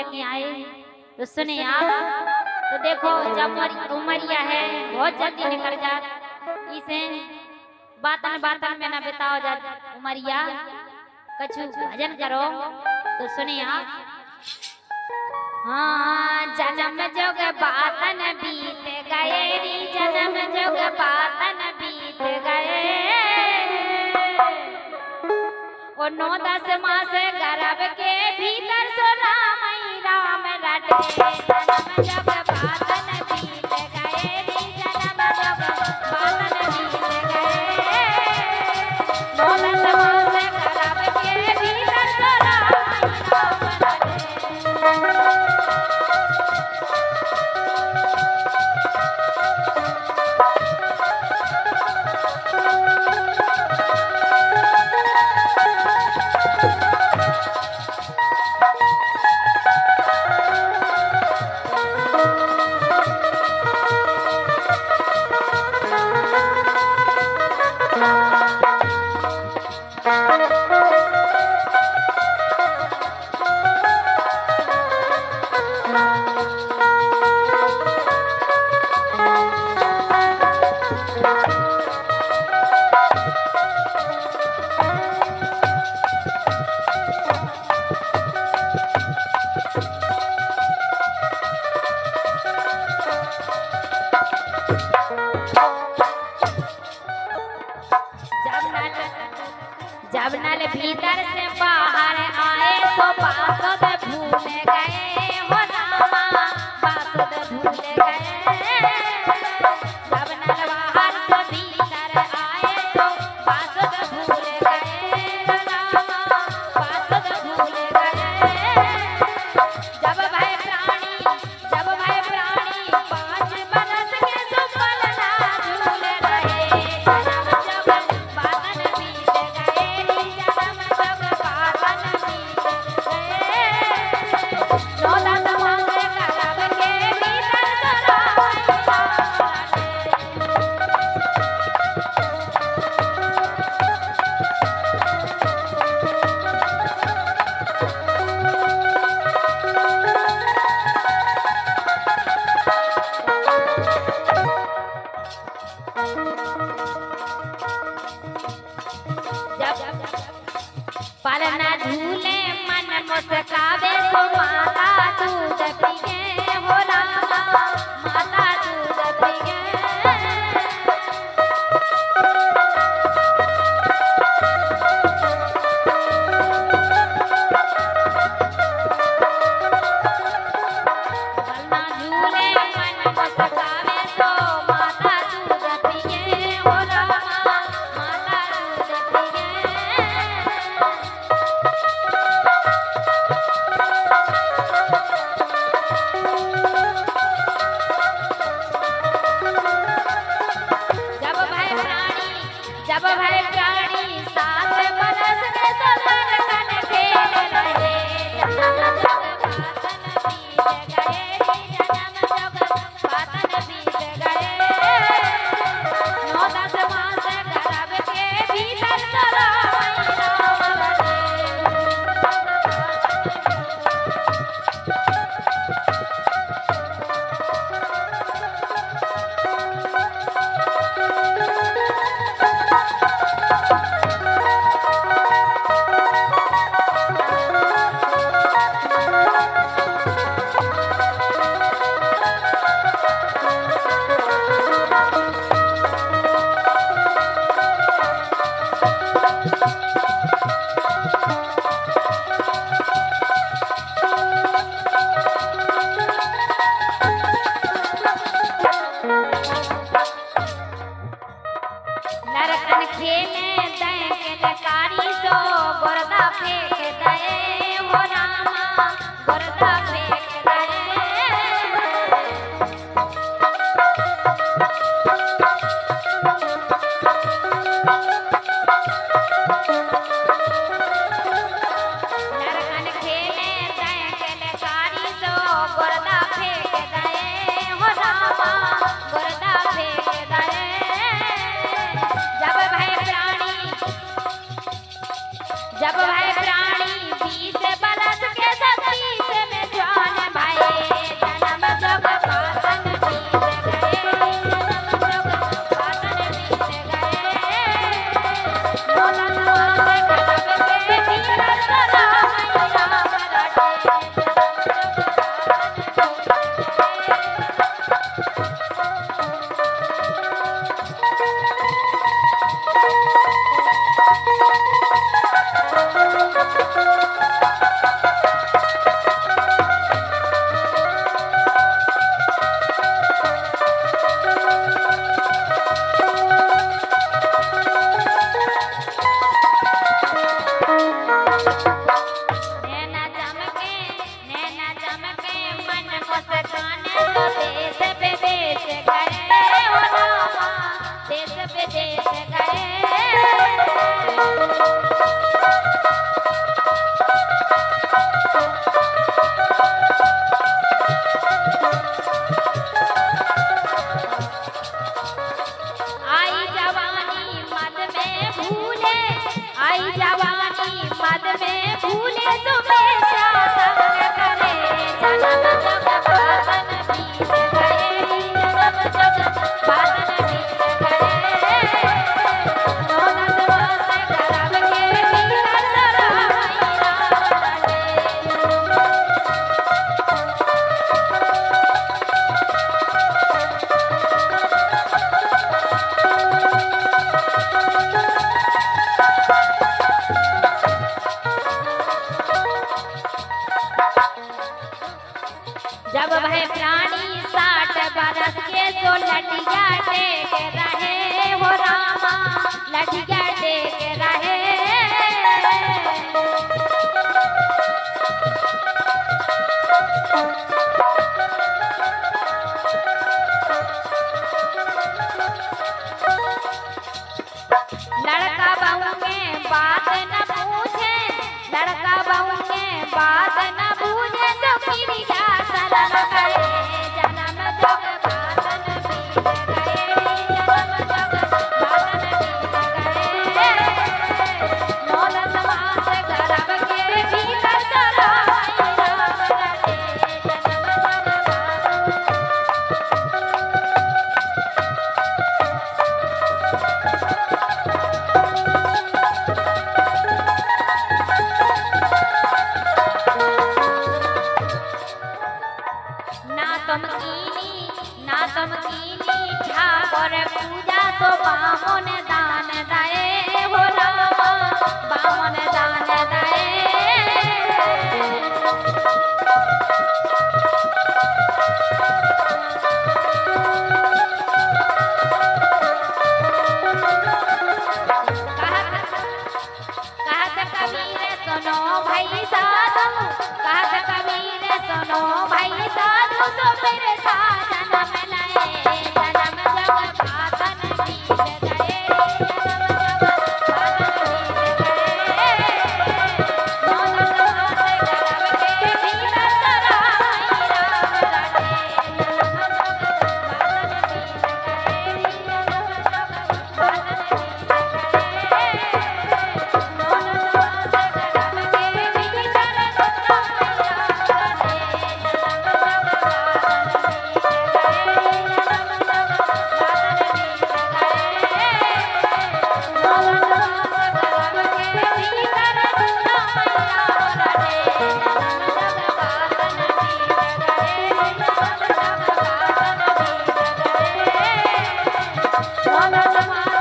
लेके आए। तो सुने आप, तो देखो जब उमरिया है बहुत जल्दी निकल जात, इसे बातन बातन में ना बिताओ जा उमरिया, कछु भजन करो। तो सुने आप, हाँ जन्म जोग बातन बीत गए री, जन्म जोग बातन बीत गए, और 9-10 मास गर्भ के भीतर सो राम ही राम रटे, जन्म जोग बातन बीत गए री, जन्म जोग बातन बीत गए, 9-10 मास गर्भ के भीतर सो राम ही राम रटे। जब नल भीतर से बाहर आए तो पासद भूल गए हो रामा, पासद भूल गए। जब नल बाहर से भीतर आए तो पासद भूल गए हो रामा, पासद भूल गए। जब भय प्राणी 5 बरस के सुपल ना झूल रहे, जन्म जब बातन बीत गए, जन्म जब बातन बीत गए, 9-10 मास गर्भ के भीतर सो राम ही राम रटे। जब पलना झूले मन मुस्कावे तो माता दूध पिए हो रामा, माता दूध पिए। पलना झूले मन मुस्कावे तो माता दूध पिए हो रामा, माता दूध पिए। जब भय प्राणी 7 बरस के सोलर कन खेल रहे, जन्म जग बातन बीत गए, जन्म जग बातन बीत गए, 9-10 मास गर्भ के भीतर सो राम ही राम रटे। नरकन खेले दय के कारी सो गोरदा फेंक दए हो रामा, गोरदा फेंक दए। नरकन खेले दय के कारी सो गोरदा फेंक दए हो रामा, गोरदा फेंक दए। जब भय प्राणी 20 बरस के 36 में जब वह प्राणी 60 बरस के तो लटिया टेक रहे हो रामा, लटिया टेक रहे। लड़का बहू में बात न पूछे, लड़का बहू में बात न पूछे, तो फिर क्या शरण गए जन्म जग बातन बीत गए, जन्म जग बातन बीत गए। 9 मास गर्भ के भीतर सराय राम रटे, जन्म जग ना तमकीनी ठाकुर पूजा तो बामन दान दए हो रामा, बामन दान दए। कहत कबीर सुनो भाई साधु, कहत कबीर सुनो भाई साधु, सो फिर था जन्म लए, जन्म जग बातन बीत गए, जन्म जग बातन बीत गए। 9 मास गर्भ के भीतर सराय राम रटे, जन्म जग बातन बीत गए, जन्म जग बातन बीत गए।